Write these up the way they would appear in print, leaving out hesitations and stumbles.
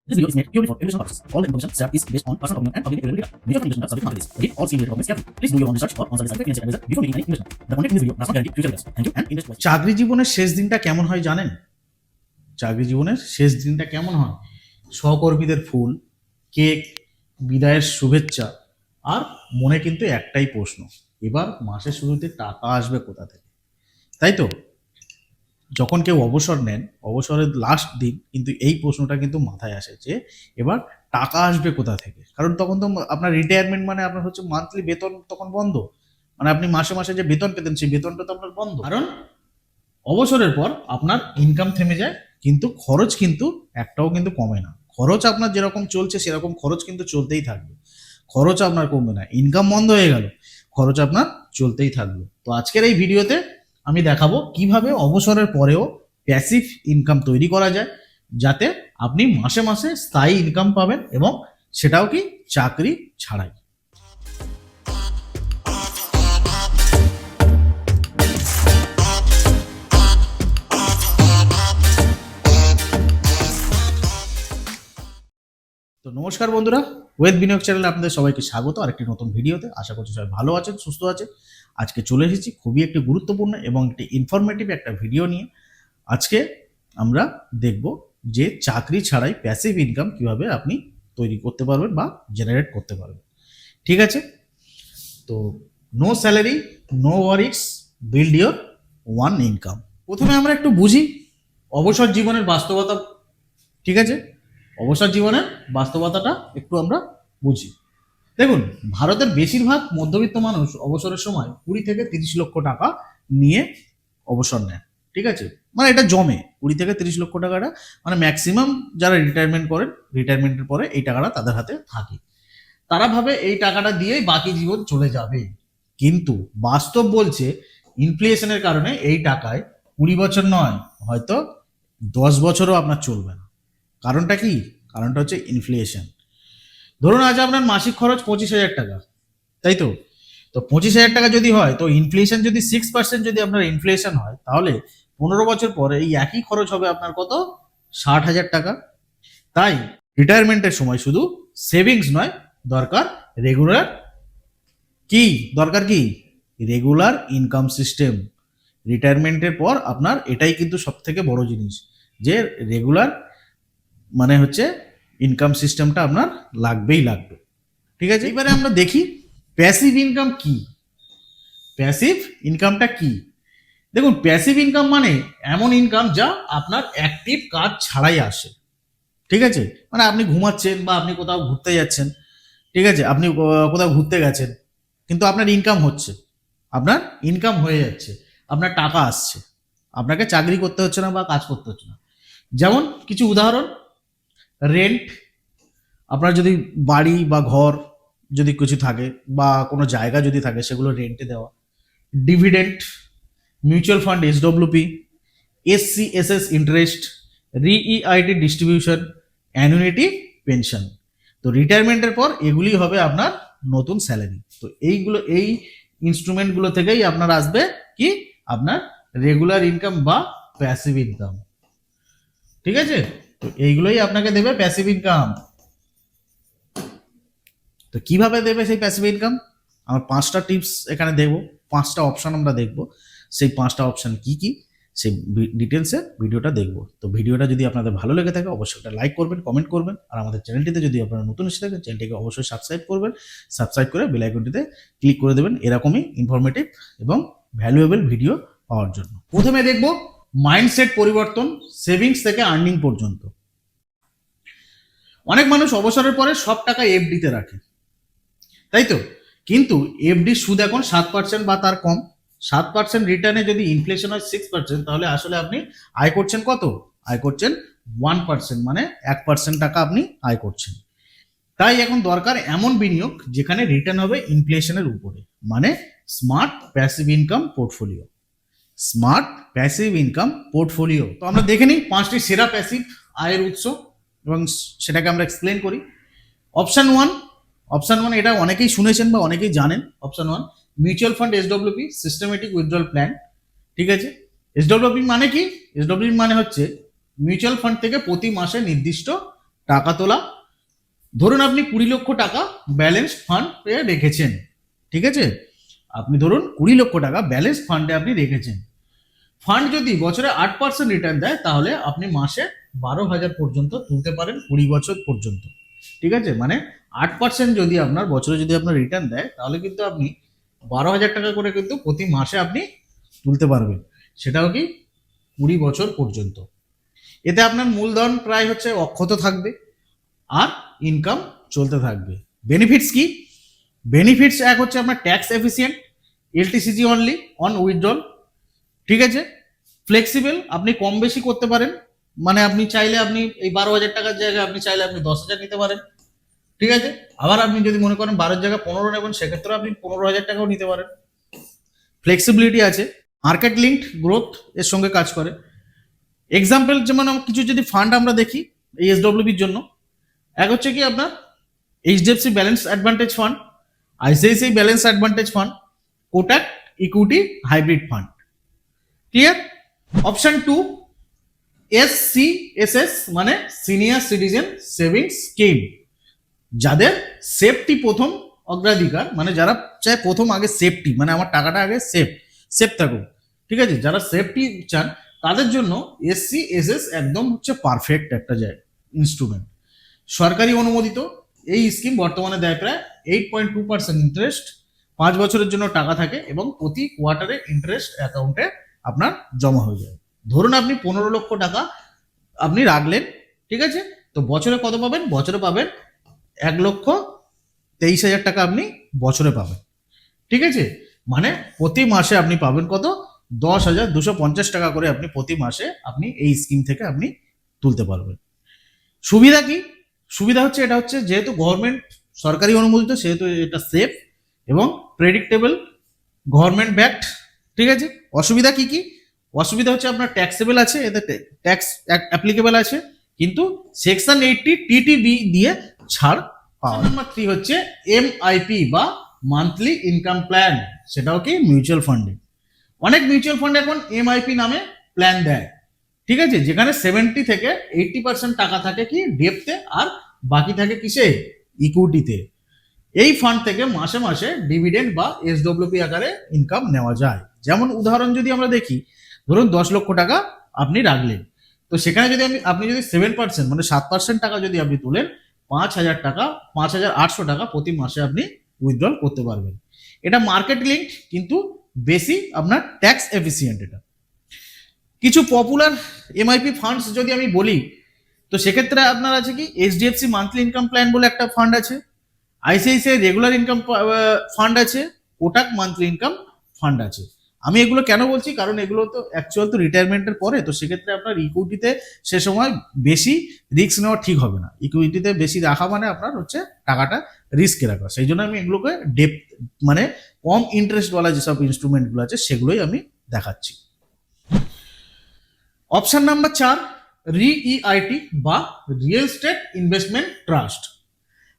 This video is made purely for educational purposes. All the information shared is based on personal opinion and public available data. Major conditions are subject to market risk. Read all scheme related documents carefully. Please do your own research or consult a certified financial advisor before making any investment. The content in this video does not guarantee future results. Thank you and invest wisely. চাকরি জীবনের শেষ দিনটা কেমন হয় জানেন? চাকরি জীবনের শেষ দিনটা কেমন হয়? সহকর্মীদের ফুল, কেক, বিদায়ের শুভেচ্ছা, আর মনে কিন্তু একটাই প্রশ্ন, এবার মাসের শুরুতে টাকা আসবে কোথা থেকে? তাই তো? যখন কেউ অবসর নেন, অবসরের লাস্ট দিন কিন্তু এই প্রশ্নটা কিন্তু মাথায় আসে যে এবার টাকা আসবে কোথা থেকে। কারণ তখন তো আপনার রিটায়ারমেন্ট মানে আপনার হচ্ছে মান্থলি বেতন তখন বন্ধ, মানে আপনি মাসে মাসে যে বেতন পেতেন সেই বেতনটা তো আপনার বন্ধ। কারণ অবসরের পর আপনার ইনকাম থেমে যায়, কিন্তু খরচ কিন্তু একটাও কিন্তু কমে না। খরচ আপনার যেরকম চলছে সেরকম খরচ কিন্তু চলতেই থাকবে, খরচ আপনার কমবে না। ইনকাম বন্ধ হয়ে গেল, খরচ আপনার চলতেই থাকবে। তো আজকের এই ভিডিওতে আমি দেখাবো কিভাবে অবসরের পরেও প্যাসিভ ইনকাম তৈরি করা যায়, যাতে আপনি মাসে মাসে স্থায়ী ইনকাম পাবেন, এবং সেটাও কি চাকরি ছাড়াই। তো নমস্কার বন্ধুরা, ওয়েদ বিনিয়োগ চ্যানেলে আপনাদের সবাইকে স্বাগত আরেকটি নতুন ভিডিওতে। আশা করছি সবাই ভালো আছেন, সুস্থ আছেন। আজকে চলে এসেছি খুবই একটি গুরুত্বপূর্ণ এবং একটি ইনফরমেটিভ একটা ভিডিও নিয়ে। আজকে আমরা দেখব যে চাকরি ছাড়াই প্যাসিভ ইনকাম কিভাবে আপনি তৈরি করতে পারবেন বা জেনারেট করতে পারবেন। ঠিক আছে, তো no salary no Warsi, build your one income. প্রথমে আমরা একটু বুঝি অবসর জীবনের বাস্তবতা। ঠিক আছে, অবসর জীবনের বাস্তবতাটা একটু আমরা বুঝি। দেখুন, ভারতের বেশিরভাগ মধ্যবিত্ত মানুষ অবসরের সময় 20 থেকে 30 লক্ষ টাকা নিয়ে অবসর নেয়। ঠিক আছে, মানে এটা জমে 20 থেকে 30 লক্ষ টাকাটা, মানে ম্যাক্সিমাম যারা রিটায়ারমেন্ট করেন, রিটায়ারমেন্টের পরে এই টাকাটা তাদের হাতে থাকে। তারা ভাবে এই টাকাটা দিয়েই বাকি জীবন চলে যাবে, কিন্তু বাস্তব বলছে ইনফ্লেশনের কারণে এই টাকায় 20 বছর নয়, হয়তো 10 বছরও আপনার চলবে না। কারণটা কি? কারণটা হচ্ছে ইনফ্লেশন। ধরুন আজ আপনার মাসিক খরচ 25,000 টাকা, তাই তো? তো 25,000 টাকা যদি হয়, তো ইনফ্লেশন যদি 6% যদি আপনার ইনফ্লেশন হয়, তাহলে 15 বছর পরে এই একই খরচ হবে আপনার কত? 60,000 টাকা। তাই রিটায়ারমেন্টের সময় শুধু সেভিংস নয়, দরকার রেগুলার কি? দরকার কি? Regular income system. রিটায়ারমেন্টের পর আপনার এটাই কিন্তু সব থেকে বড় জিনিস, যে রেগুলার মানে হচ্ছে ইনকাম সিস্টেমটা আপনার লাগবেই লাগবে। ঠিক আছে, এবারে আমরা দেখি প্যাসিভ ইনকাম কি। প্যাসিভ ইনকামটা কি? দেখুন, প্যাসিভ ইনকাম মানে এমন ইনকাম যা আপনার অ্যাক্টিভ কাজ ছাড়াই আসে। ঠিক আছে, মানে আপনি ঘুমাচ্ছেন বা আপনি কোথাও ঘুরতে যাচ্ছেন, ঠিক আছে, আপনি কোথাও ঘুরতে গেছেন, কিন্তু আপনার ইনকাম হচ্ছে, আপনার ইনকাম হয়ে যাচ্ছে, আপনার টাকা আসছে, আপনাকে চাকরি করতে হচ্ছে না বা কাজ করতে হচ্ছে না। যেমন কিছু উদাহরণ: রেন্ট, আপনার যদি বাড়ি বা ঘর যদি কিছু থাকে বা কোনো জায়গা যদি থাকে, সেগুলো রেন্টে দেওয়া। Dividend, mutual fund SWP, SCSS interest, REIT distribution, annuity, pension. তো রিটায়ারমেন্টের পর এগুলি হবে আপনার নতুন স্যালারি। তো এইগুলো, এই ইনস্ট্রুমেন্টগুলো থেকেই আপনার আসবে কি? আপনার রেগুলার ইনকাম বা প্যাসিভ ইনকাম। ঠিক আছে, তো এইগুলোই আপনাকে দেবে প্যাসিভ ইনকাম। তো কিভাবে দেবে সেই প্যাসিভ ইনকাম? আমার 5টা টিপস এখানে দেব, 5টা অপশন আমরা দেখব। সেই 5টা অপশন কি কি সেই ডিটেলসে ভিডিওটা দেখব। তো ভিডিওটা যদি আপনাদের ভালো লেগে থাকে, অবশ্যই একটা লাইক করবেন, কমেন্ট করবেন, আর আমাদের চ্যানেলটিতে যদি আপনারা নতুন এসে থাকেন, চ্যানেলটিকে অবশ্যই সাবস্ক্রাইব করবেন। সাবস্ক্রাইব করে বেল আইকনটিতে ক্লিক করে দেবেন এরকমই ইনফরমেটিভ এবং ভ্যালুয়েবল ভিডিও পাওয়ার জন্য। প্রথমে দেখব মাইন্ডসেট পরিবর্তন, সেভিংস থেকে আর্নিং পর্যন্ত। অনেক মানুষ অবসরের পরে সব টাকা এফডিতে রাখে, তাই তো? কিন্তু এফডির সুদ এখন 7% বা তার কম। 7% রিটার্নে যদি ইনফ্লেশন হয় 6%, তাহলে আসলে আপনি আয় করছেন কত? আয় করছেন 1%, মানে 1% টাকা আপনি আয় করছেন। তাই এখন দরকার এমন বিনিয়োগ যেখানে রিটার্ন হবে ইনফ্লেশনের উপরে, মানে smart passive income portfolio. Smart passive income portfolio. তো আমরা দেখে নিই 5টি সেরা প্যাসিভ আয়ের উৎস, এবং সেটাকে আমরা এক্সপ্লেন করি। অপশন ওয়ান, এটা অনেকেই শুনেছেন বা অনেকেই জানেন। Option 1, mutual fund SWP, systematic withdrawal plan. ঠিক আছে, এসডব্লিউপি মানে কি? এসডব্লিউপি মানে হচ্ছে মিউচুয়াল ফান্ড থেকে প্রতি মাসে নির্দিষ্ট টাকা তোলা। ধরুন আপনি 20 লক্ষ টাকা ব্যালেন্স ফান্ডে রেখেছেন, ঠিক আছে? আপনি ধরুন 20 লক্ষ টাকা ব্যালেন্স ফান্ডে আপনি রেখেছেন। ফান্ড যদি বছরে 8% রিটার্ন দেয় তাহলে আপনি মাসে 12,000 পর্যন্ত তুলতে পারেন 20 বছর পর্যন্ত, ঠিক আছে? মানে 8% যদি আপনার বছরে যদি আপনার রিটার্ন দেয় তাহলে কিন্তু আপনি 12,000 টাকা করে কিন্তু প্রতি মাসে আপনি তুলতে পারবেন, সেটাও কি 20 বছর পর্যন্ত। এতে আপনার মূলধন প্রায় হচ্ছে অক্ষত থাকবে আর ইনকাম চলতে থাকবে। বেনিফিটস কি? বেনিফিটস এক হচ্ছে আপনার tax efficient, LTCG only on withdrawal, ঠিক আছে? ফ্লেক্সিবল, আপনি কম বেশি করতে পারেন, মানে আপনি চাইলে আপনি এই 12,000 টাকার জায়গায় আপনি চাইলে আপনি 10,000 নিতে পারেন, ঠিক আছে? আবার আপনি যদি মনে করেন 12 জায়গায় 15 নেবেন সেক্ষেত্রে আপনি 15,000 টাকাও নিতে পারেন। ফ্লেক্সিবিলিটি আছে। মার্কেট লিঙ্কড গ্রোথ এর সঙ্গে কাজ করে। এক্সাম্পল যেমন কিছু যদি ফান্ড আমরা দেখি এই এসডব্লিউবির জন্য, এক হচ্ছে কি আপনার HDFC balance advantage fund, ICICI balance advantage fund, Kotak equity hybrid fund. Clear? Option 2 SCSS মানে সিনিয়র সিটিজেন সেভিংস স্কিম, যাদের সেফটি প্রথম অগ্রাধিকার, মানে যারা চায় প্রথম আগে সেফটি, মানে আমার টাকাটা আগে সেফ থাকুক, ঠিক আছে? যারা সেফটি চান তাদের জন্য এসসিএসএস একদম হচ্ছে পারফেক্ট একটা ইনস্ট্রুমেন্ট। সরকারি অনুমোদিত এই স্কিম বর্তমানে দেয় প্রায় 8.2% ইন্টারেস্ট, 5 বছরের জন্য টাকা থাকে এবং প্রতি কোয়ার্টারে ইন্টারেস্ট অ্যাকাউন্টে আপনার জমা হয়ে যায়। ধরুন আপনি 15 লক্ষ টাকা আপনি রাখলেন, ঠিক আছে? তো বছরে কত পাবেন? বছরে পাবেন 1,23,000 টাকা আপনি বছরে পাবেন, ঠিক আছে? মানে প্রতি মাসে আপনি পাবেন কত? 10,250 টাকা করে আপনি প্রতি মাসে আপনি এই স্কিম থেকে আপনি তুলতে পারবেন। সুবিধা কি? সুবিধা হচ্ছে এটা হচ্ছে যেহেতু গভর্নমেন্ট সরকারি অনুমোদিত সেহেতু এটা সেফ এবং প্রেডিক্টেবল, গভর্নমেন্ট ব্যাকড, ঠিক আছে? অসুবিধা কি কি? অসুবিধা হচ্ছে আপনার ট্যাক্সেবল আছে, এতে ট্যাক্স অ্যাপ্লিকেবল আছে, কিন্তু সেকশন 80 টিটিবি দিয়ে ছাড় পাওয়া। নাম্বার 3 হচ্ছে এমআইপি বা মান্থলি ইনকাম প্ল্যান, সেটাও কি মিউচুয়াল ফান্ডে। অনেক মিউচুয়াল ফান্ড এখন এমআইপি নামে প্ল্যান দেয়, ঠিক আছে? যেখানে 70 থেকে 80% টাকা থাকে কি ডেপতে আর বাকি থাকে কিসে? ইকুইটিতে। এই ফান্ড থেকে মাসে মাসে ডিভিডেন্ড বা এসডব্লিউপি আকারে ইনকাম নেওয়া যায়। যেমন উদাহরণ যদি আমরা দেখি, ধরুন 10 লক্ষ টাকা আপনি রাখলেন, তো সেখানে যদি আপনি যদি 7% মানে 7% টাকা যদি আপনি তুলেন, 5,000 টাকা 5,800 টাকা প্রতি মাসে আপনি উইথড্রল করতে পারবেন। এটা মার্কেট লিঙ্ক কিন্তু বেশি আপনার ট্যাক্স এফিসিয়েন্ট। এটা কিছু পপুলার এমআইপি ফান্ডস যদি আমি বলি, তো সেক্ষেত্রে আপনার আছে কি এইচডিএফসি মান্থলি ইনকাম প্ল্যান বলে একটা ফান্ড আছে, আইসিআইসিআই রেগুলার ইনকাম ফান্ড আছে, কোটাক মান্থলি ইনকাম ফান্ড আছে। আমি এগুলো কেন বলছি? কারণ এগুলো তো অ্যাকচুয়াল তো রিটায়ারমেন্টের পরে, তো সেক্ষেত্রে আপনার ইকুইটিতে সে সময় বেশি রিস্ক নেওয়া ঠিক হবে না। ইকুইটিতে বেশি রাখা মানে আপনার হচ্ছে টাকাটা রিস্কে রাখা, সেই জন্য আমি এগুলোকে মানে কম ইন্টারেস্টওয়ালা যেসব ইনস্ট্রুমেন্টগুলো আছে সেগুলোই আমি দেখাচ্ছি। অপশন নাম্বার 4 রিইআইটি বা রিয়েল এস্টেট ইনভেস্টমেন্ট ট্রাস্ট।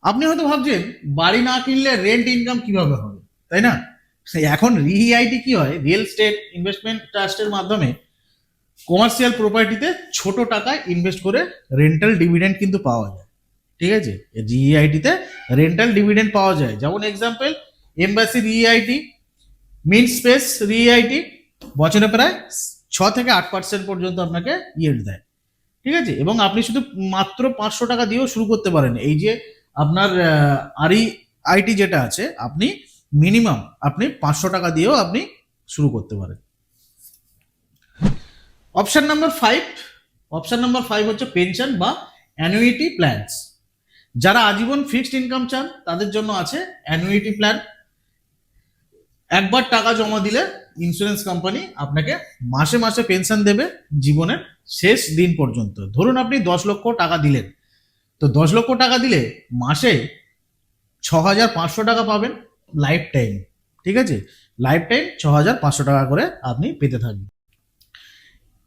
আপনি হয়তো ভাবছেন বাড়ি না কিনলে রেন্ট ইনকাম কিভাবে হবে, তাই না? এখন রিইআইটি কি হয়? রিয়েল এস্টেট ইনভেস্টমেন্ট ট্রাস্টের মাধ্যমে কমার্শিয়াল প্রপার্টিতে ছোট টাকায় ইনভেস্ট করে রেন্টাল ডিভিডেন্ড কিন্তু পাওয়া যায়, ঠিক আছে? রিইআইটিতে রেন্টাল ডিভিডেন্ড পাওয়া যায়। যেমন এক্সাম্পল এমবাসি রিইআইটি, মিন স্পেস রিইআইটি বছরে প্রায় 6 থেকে 8% পর্যন্ত আপনাকে ইয়েল্ড দেয়, ঠিক আছে? এবং আপনি শুধু মাত্র 500 টাকা দিয়েও শুরু করতে পারেন। এই যে আপনার আরইআইটি যেটা আছে, আপনি মিনিমাম আপনি 500 টাকা দিয়েও আপনি শুরু করতে পারেন। অপশন নাম্বার 5 হচ্ছে পেনশন বা অ্যানুইটি প্ল্যানস। যারা আজীবন ফিক্সড ইনকাম চান তাদের জন্য আছে অ্যানুইটি প্ল্যান। একবার টাকা জমা দিলে ইন্স্যুরেন্স কোম্পানি আপনাকে মাসে মাসে পেনশন দেবে জীবনের শেষ দিন পর্যন্ত। ধরুন আপনি 10 লক্ষ টাকা দিলেন, তো 10 লক্ষ টাকা দিলে মাসে 6,500 টাকা পাবেন লাইফ টাইম, ঠিক আছে? লাইফ টাইম 6,500 টাকা করে আপনি পেতে থাকবেন।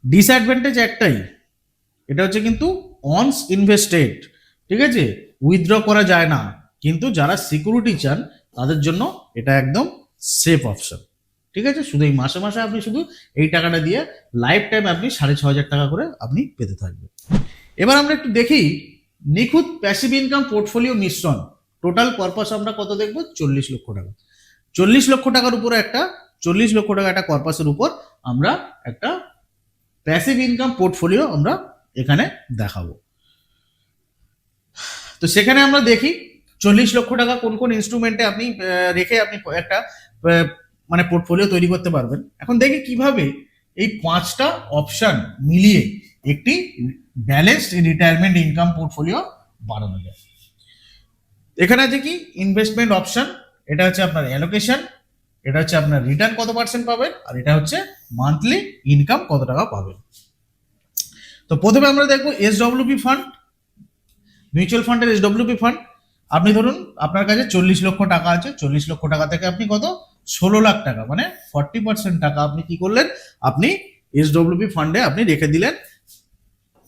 ডিসঅ্যাডভান্টেজ একটাই, এটা হচ্ছে কিন্তু অনস ইনভেস্টেড, ঠিক আছে? উইথড্র করা যায় না, কিন্তু যারা সিকিউরিটি চান তাদের জন্য এটা একদম সেফ অপশন, ঠিক আছে? শুধু এই মাসে মাসে আপনি শুধু এই টাকাটা দিয়ে লাইফ টাইম আপনি 6,500 টাকা করে আপনি পেতে থাকবেন। এবার আমরা একটু দেখি নিখুঁত প্যাসিভ ইনকাম পোর্টফোলিও মিশ্রণ, টোটাল কর্পাস আমরা কত দেখবো? 40 লক্ষ টাকা। 40 লক্ষ টাকার উপরে একটা 40 লক্ষ টাকা একটা কর্পাসের উপর আমরা একটা প্যাসিভ ইনকাম পোর্টফোলিও আমরা এখানে দেখাবো। তো সেখানে আমরা দেখি 40 লক্ষ টাকা কোন কোন ইনস্ট্রুমেন্টে আপনি রেখে আপনি একটা মানে পোর্টফোলিও তৈরি করতে পারবেন। এখন দেখি কিভাবে এই 5টা অপশন মিলিয়ে একটি ব্যালেন্সড রিটায়ারমেন্ট ইনকাম পোর্টফোলিও বানানো যায়। এখানে আছে কি ইনভেস্টমেন্ট অপশন, এটা হচ্ছে আপনার অ্যালোকেশন, এটা হচ্ছে আপনার রিটার্ন কত পার্সেন্ট পাবেন, আর এটা হচ্ছে মান্থলি ইনকাম কত টাকা পাবেন। তো প্রথমে আমরা দেখবো এসডব্লিউপি ফান্ড, মিউচুয়াল ফান্ডের এসডব্লিউপি ফান্ড। আপনি ধরুন আপনার কাছে 40 লক্ষ টাকা আছে, 40 লক্ষ টাকা থেকে আপনি কত 16 লাখ টাকা মানে 40% টাকা আপনি কি করলেন, আপনি এসডব্লিউপি ফান্ডে আপনি রেখে দিলেন।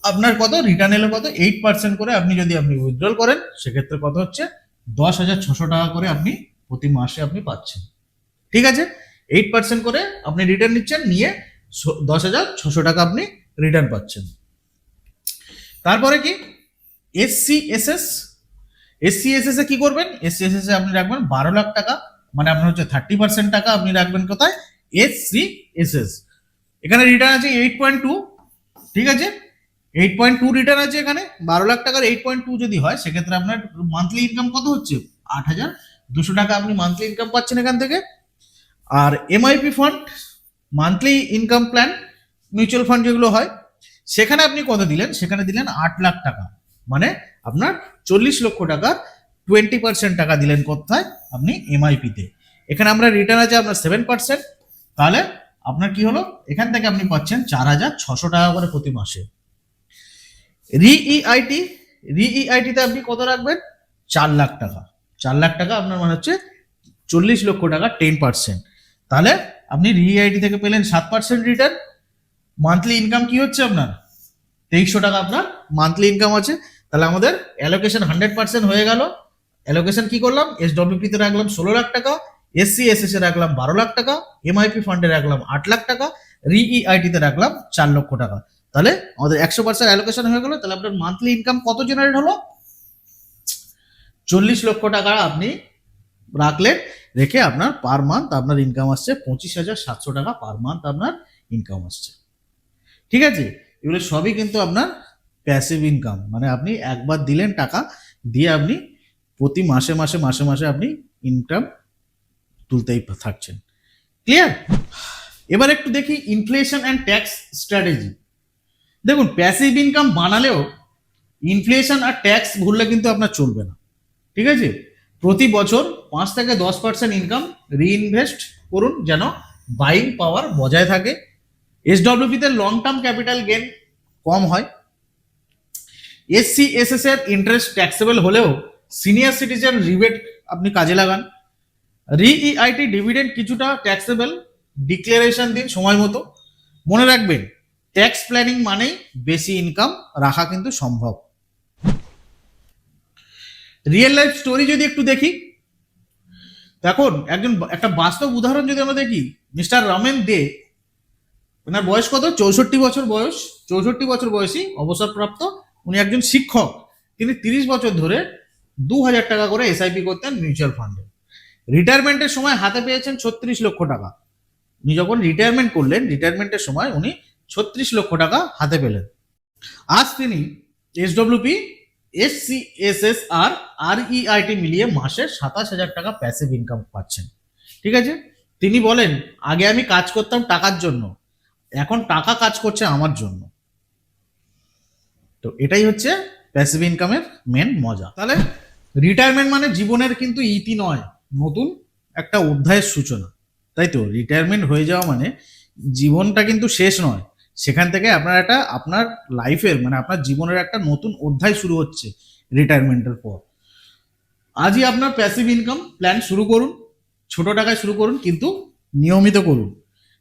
আপনার কত রিটার্ন এলো কত 8% করে, আপনি যদি আপনি উইথড্রল করেন সেক্ষেত্রে কত হচ্ছে 10,600 টাকা করে আপনি প্রতি মাসে আপনি পাচ্ছেন। ঠিক আছে, 8% করে আপনি রিটার্ন নিচ্ছেন, নিয়ে 10,600 টাকা আপনি রিটার্ন পাচ্ছেন। তারপরে কি এসসিএসএস, এসসিএসএস এ কি করবেন, এসসিএসএস এ আপনি রাখবেন 12 লাখ টাকা, মানে আপনার হচ্ছে 30% টাকা আপনি রাখবেন কোথায়, এসসিএসএস। এখানে রিটার্ন আছে 8.2, ঠিক আছে 8.2 রিটার্ন আছে এখানে। 12 লাখ টাকার 8.2 যদি হয় সেক্ষেত্রে আপনার মান্থলি ইনকাম কত হচ্ছে 8,200 টাকা আপনি মান্থলি ইনকাম পাচ্ছেন এখান থেকে। আর MIP fund, monthly income plan mutual fund যেগুলো হয়, সেখানে আপনি কত দিলেন, সেখানে দিলেন 8 লাখ টাকা, মানে আপনার 40 লক্ষ টাকার 20% টাকা দিলেন কোথায়, আপনি এমআইপিতে। এখানে আমরা রিটার্ন আছে আপনার 7%, তাহলে আপনার কি হলো, এখান থেকে আপনি পাচ্ছেন 4,600 টাকা করে প্রতি মাসে। রিইআইটি, রিইআইটিতে আপনি কত রাখবেন 4 লাখ টাকা, 4 লাখ টাকা আপনার মানে হচ্ছে 40 লক্ষ টাকা 10%, তাহলে আপনি রিইআইটি থেকে পেলেন 7% রিটার্ন। মান্থলি ইনকাম কি হচ্ছে আপনার 2300 টাকা আপনার মান্থলি ইনকাম আছে। তাহলে আমাদের অ্যালোকেশন 100% হয়ে গেল। অ্যালোকেশন কি করলাম, এসডব্লিউপি তে রাখলাম 16 লাখ টাকা, এসসিএসএস এ রাখলাম 12 লাখ টাকা, এমআইপি ফান্ডে রাখলাম 8 লাখ টাকা, রিইআইটি তে রাখলাম 4 লক্ষ টাকা। তাহলে আমাদের 100% অ্যালোকেশন হয়ে গেল। তাহলে আপনার মান্থলি ইনকাম কত জেনারেট হলো, 40 লক্ষ টাকা আপনি রাখলেন, রেখে আপনার পার মান্থ আপনার ইনকাম আসছে 25,700 টাকা পার মান্থ আপনার ইনকাম আসছে। ঠিক আছে, এগুলো সবই কিন্তু আপনার প্যাসিভ ইনকাম, মানে আপনি একবার দিলেন টাকা, দিয়ে আপনি প্রতি মাসে মাসে মাসে মাসে আপনি ইনকাম তুলতেই থাকছেন। ক্লিয়ার? এবার একটু দেখি ইনফ্লেশন অ্যান্ড ট্যাক্স স্ট্র্যাটেজি। দেখুন প্যাসিভ ইনকাম বানালেও ইনফ্লেশন আর ট্যাক্স ভুললে কিন্তু আপনার চলবে না। ঠিক আছে, প্রতি বছর 5 থেকে 10% ইনকাম রিইনভেস্ট করুন, যেন বাইং পাওয়ার বজায় থাকে। এসডব্লিউপি তে লং টার্ম ক্যাপিটাল গেন কম হয়। এসসিএসএস এর ইন্টারেস্ট ট্যাক্সেবল হলেও সিনিয়র সিটিজেন রিবেট আপনি কাজে লাগান। রিইআইটি ডিভিডেন্ড কিছুটা ট্যাক্সেবল, ডিক্লারেশন দিন সময় মতো। মনে রাখবেন ট্যাক্স প্ল্যানিং মানেই বেশি ইনকাম রাখা কিন্তু সম্ভব। রিয়েল লাইফ স্টোরি যদি একটু দেখি, দেখুন একটা বাস্তব উদাহরণ যদি আমরা দেখি, মিস্টার রমেন দে, ওনার বয়স কত 64 বছর বয়স, 64 বছর বয়সী অবসরপ্রাপ্ত। উনি একজন শিক্ষক। তিনি 30 বছর ধরে 2,000 টাকা করে এসআইপি করতেন মিউচুয়াল ফান্ডে। রিটায়ারমেন্টের সময় হাতে পেয়েছেন 36 লক্ষ টাকা। উনি যখন রিটায়ারমেন্ট করলেন, রিটায়ারমেন্টের সময় উনি 36 লক্ষ টাকা হাতে পেলেন। আজ তিনি এসডব্লিউপি, এসসিএসএস আর আরইআইটি মিলিয়ে মাসে 27,000 টাকা প্যাসিভ ইনকাম পাচ্ছেন। ঠিক আছে, তিনি বলেন আগে আমি কাজ করতাম টাকার জন্য, এখন টাকা কাজ করছে আমার জন্য। তো এটাই হচ্ছে প্যাসিভ ইনকামের মেন মজা। তাহলে রিটায়ারমেন্ট মানে জীবনের কিন্তু ইতি নয়, নতুন একটা অধ্যায়ের সূচনা। তাই তো, রিটায়ারমেন্ট হয়ে যাওয়া মানে জীবনটা কিন্তু শেষ নয়, সেখান থেকে আপনার লাইফের মানে আপনার জীবনের একটা নতুন অধ্যায় শুরু হচ্ছে রিটায়ারমেন্টের পর। আজই আপনার প্যাসিভ ইনকাম প্ল্যান শুরু করুন, ছোট টাকায় শুরু করুন, কিন্তু নিয়মিত করুন।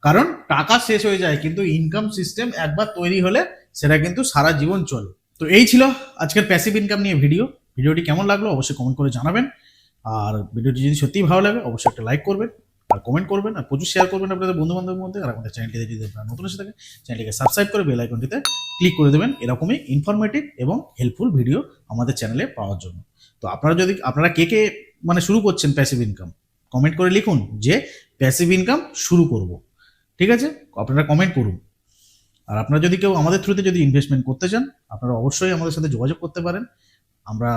কারণ টাকা শেষ হয়ে যায়, কিন্তু ইনকাম সিস্টেম একবার তৈরি হলে সেটা কিন্তু সারা জীবন চলে। তো এই ছিল আজকের প্যাসিভ ইনকাম নিয়ে ভিডিওটি কেমন লাগলো অবশ্যই কমেন্ট করে জানাবেন। আর ভিডিওটি যদি সত্যিই ভালো লাগে অবশ্যই একটা লাইক করবেন। আর কমেন্ট করবেন আর প্রচুর শেয়ার করবেন আপনাদের বন্ধু বান্ধবের মধ্যে। আর আমাদের চ্যানেলটিতে যদি আপনারা নতুন এসে থাকেন চ্যানেলটিকে সাবস্ক্রাইব করে বেল আইকনটিতে ক্লিক করে দেবেন এরকমই ইনফরমেটিভ এবং হেল্পফুল ভিডিও আমাদের চ্যানেলে পাওয়ার জন্য। তো আপনারা কে কে মানে শুরু করছেন প্যাসিভ ইনকাম, কমেন্ট করে লিখুন যে প্যাসিভ ইনকাম শুরু করব, ঠিক আছে? আপনারা কমেন্ট করুন। আর আপনারা যদি কেউ আমাদের থ্রুতে যদি ইনভেস্টমেন্ট করতে চান আপনারা অবশ্যই আমাদের সাথে যোগাযোগ করতে পারেন। আমরা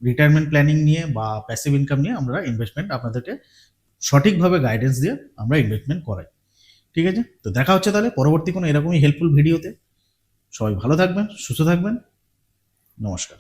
রিটায়ারমেন্ট প্ল্যানিং নিয়ে বা প্যাসিভ ইনকাম নিয়ে আমরা ইনভেস্টমেন্ট আপনাদেরকে সঠিকভাবে গাইডেন্স দিয়ে আমরা ইনভেস্টমেন্ট করাই, ঠিক আছে? তো দেখা হচ্ছে তাহলে পরবর্তী কোনো এরকমই হেল্পফুল ভিডিওতে। সবাই ভালো থাকবেন, সুস্থ থাকবেন, নমস্কার।